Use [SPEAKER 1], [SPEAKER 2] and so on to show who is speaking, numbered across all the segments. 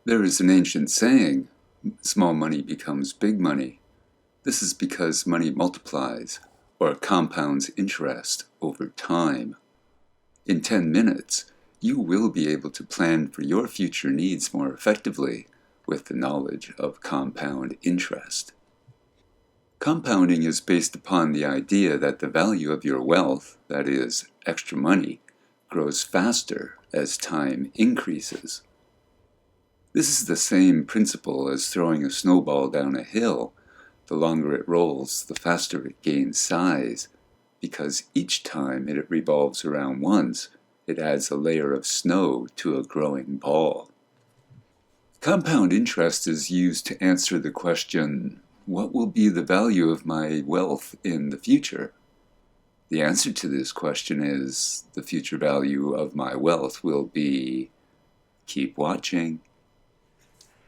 [SPEAKER 1] There is an ancient saying, small money becomes big money. This is because money multiplies, or compounds interest over time. In 10 minutes, you will be able to plan for your future needs more effectively with the knowledge of compound interest. Compounding is based upon the idea that the value of your wealth, that is, extra money, grows faster as time increases. This is the same principle as throwing a snowball down a hill. The longer it rolls, the faster it gains size, because each time it revolves around once, it adds a layer of snow to a growing ball. Compound interest is used to answer the question, what will be the value of my wealth in the future? The answer to this question is, the future value of my wealth will be... Keep watching.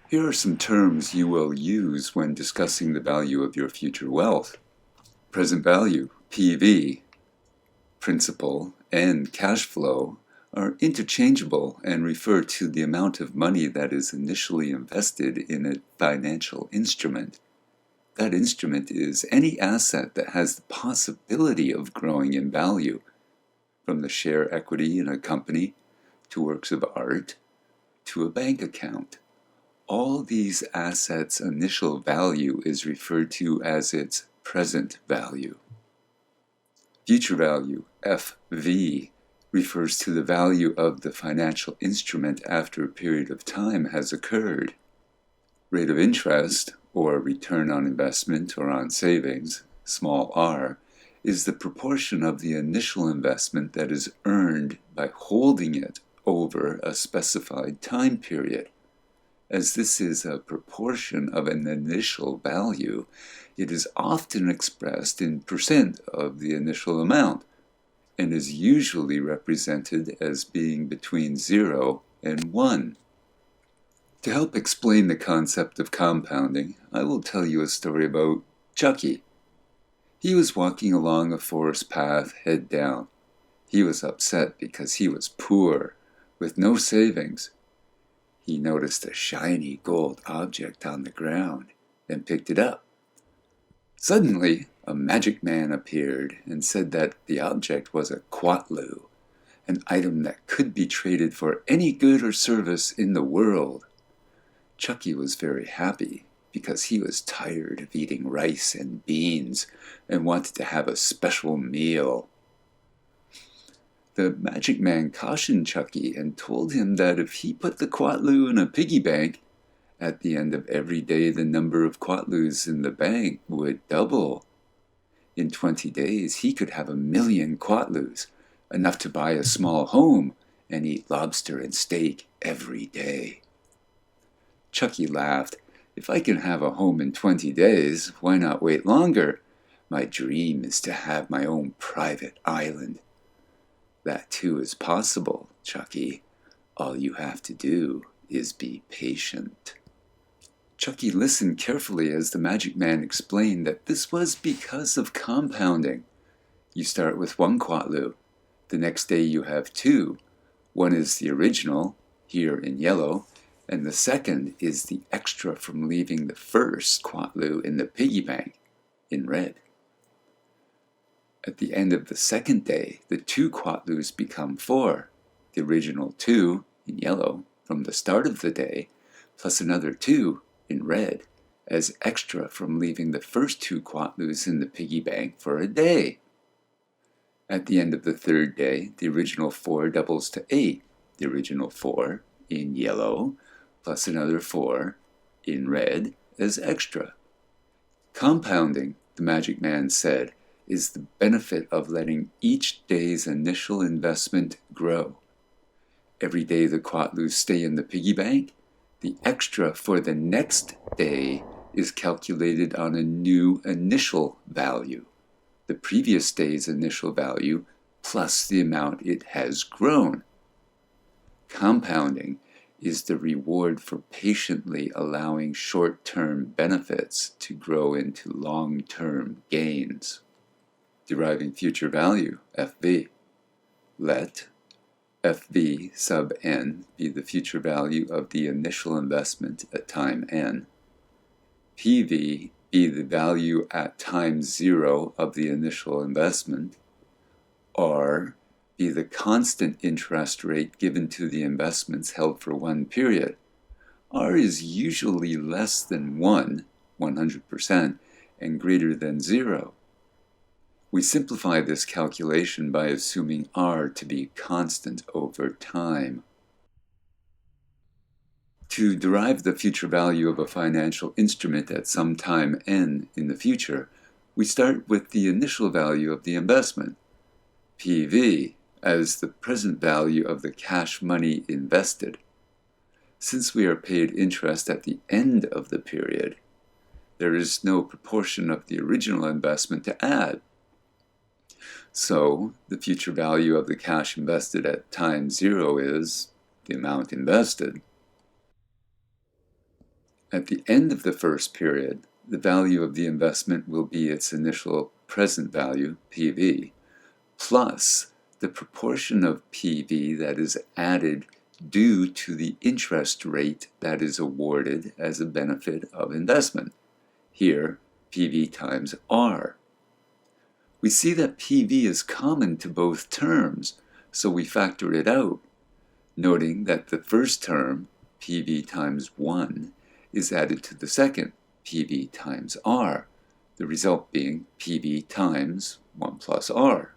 [SPEAKER 1] Here are some terms you will use when discussing the value of your future wealth. Present value, PV, principal, and cash flow are interchangeable and refer to the amount of money that is initially invested in a financial instrument. That instrument is any asset that has the possibility of growing in value, from the share equity in a company, to works of art, to a bank account. All these assets' initial value is referred to as its present value. Future value, FV, refers to the value of the financial instrument after a period of time has occurred. Rate of interest, or return on investment or on savings, small r, is the proportion of the initial investment that is earned by holding it over a specified time period. As this is a proportion of an initial value, it is often expressed in percent of the initial amount, and is usually represented as being between 0 and 1. To help explain the concept of compounding, I will tell you a story about Chucky. He was walking along a forest path, head down. He was upset because he was poor, with no savings. He noticed a shiny gold object on the ground and picked it up. Suddenly, a magic man appeared and said that the object was a quatlu, an item that could be traded for any good or service in the world. Chucky was very happy because he was tired of eating rice and beans and wanted to have a special meal. The magic man cautioned Chucky and told him that if he put the quatlu in a piggy bank, at the end of every day the number of quatlus in the bank would double. In 20 days he could have 1,000,000 quatlus, enough to buy a small home and eat lobster and steak every day. Chucky laughed. If I can have a home in 20 days, why not wait longer? My dream is to have my own private island. That too is possible, Chucky. All you have to do is be patient. Chucky listened carefully as the magic man explained that this was because of compounding. You start with 1 quatlu. The next day you have 2. One is the original, here in yellow, and the second is the extra from leaving the first quatlu in the piggy bank, in red. At the end of the second day, the 2 quatlus become 4, the original 2, in yellow, from the start of the day, plus another 2, in red, as extra from leaving the first 2 quatlus in the piggy bank for a day. At the end of the third day, the original 4 doubles to 8, the original 4, in yellow, plus another 4, in red, as extra. Compounding, the magic man said, is the benefit of letting each day's initial investment grow. Every day the quatlus stay in the piggy bank, the extra for the next day is calculated on a new initial value, the previous day's initial value plus the amount it has grown. Compounding is the reward for patiently allowing short-term benefits to grow into long-term gains. Deriving future value, FV. Let FV sub n be the future value of the initial investment at time n, PV be the value at time 0 of the initial investment, R be the constant interest rate given to the investments held for one period. R is usually less than 100%, and greater than 0. We simplify this calculation by assuming R to be constant over time. To derive the future value of a financial instrument at some time n in the future, we start with the initial value of the investment, PV, as the present value of the cash money invested. Since we are paid interest at the end of the period, there is no proportion of the original investment to add. So, the future value of the cash invested at time 0 is the amount invested. At the end of the first period, the value of the investment will be its initial present value, PV, plus the proportion of PV that is added due to the interest rate that is awarded as a benefit of investment. Here, PV times R. We see that PV is common to both terms, so we factor it out, noting that the first term, PV times 1, is added to the second, PV times R, the result being PV times 1 plus R.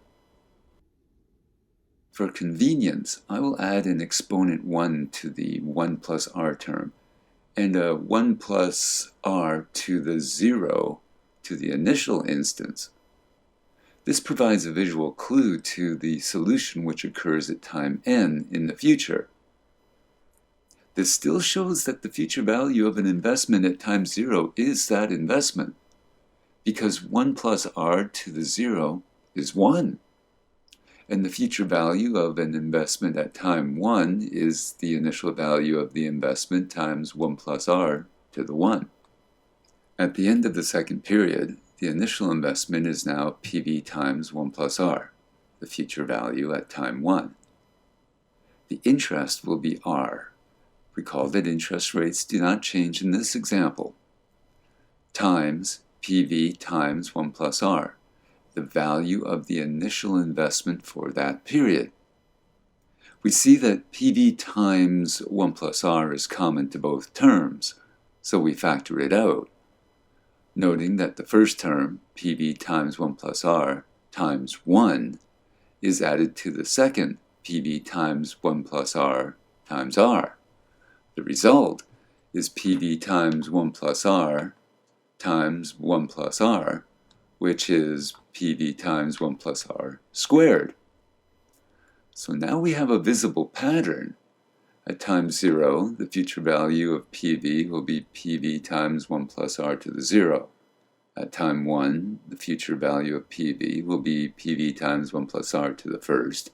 [SPEAKER 1] For convenience, I will add an exponent 1 to the 1 plus R term, and a 1 plus R to the 0 to the initial instance. This provides a visual clue to the solution which occurs at time n in the future. This still shows that the future value of an investment at time 0 is that investment, because 1 plus R to the 0 is 1. And the future value of an investment at time 1 is the initial value of the investment times 1 plus R to the 1. At the end of the second period, the initial investment is now PV times 1 plus R, the future value at time 1. The interest will be R. Recall that interest rates do not change in this example. Times PV times 1 plus R, the value of the initial investment for that period. We see that PV times 1 plus R is common to both terms, so we factor it out, noting that the first term, PV times 1 plus R times 1, is added to the second, PV times 1 plus R times R. The result is PV times 1 plus R times 1 plus R, which is PV times 1 plus R squared. So now we have a visible pattern. At time 0, the future value of PV will be PV times 1 plus R to the 0. At time 1, the future value of PV will be PV times 1 plus R to the first.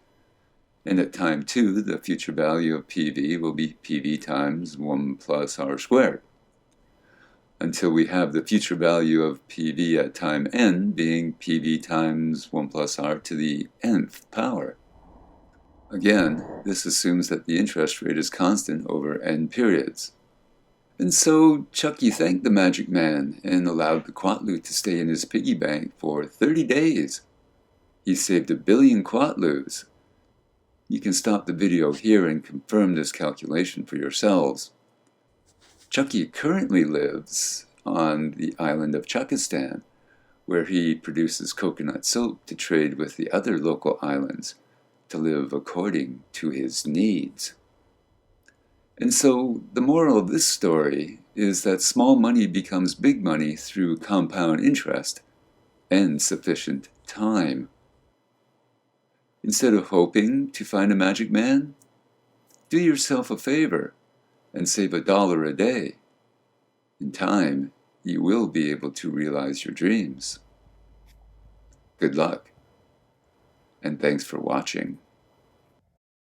[SPEAKER 1] And at time 2, the future value of PV will be PV times 1 plus R squared, until we have the future value of PV at time n being PV times 1 plus R to the nth power. Again, this assumes that the interest rate is constant over n periods. And so Chucky thanked the magic man and allowed the quatlu to stay in his piggy bank for 30 days. He saved 1 billion quatlus. You can stop the video here and confirm this calculation for yourselves. Chucky currently lives on the island of Chuckistan, where he produces coconut soap to trade with the other local islands, to live according to his needs. And so the moral of this story is that small money becomes big money through compound interest and sufficient time. Instead of hoping to find a magic man, do yourself a favor and save $1 a day. In time, you will be able to realize your dreams. Good luck, and thanks for watching.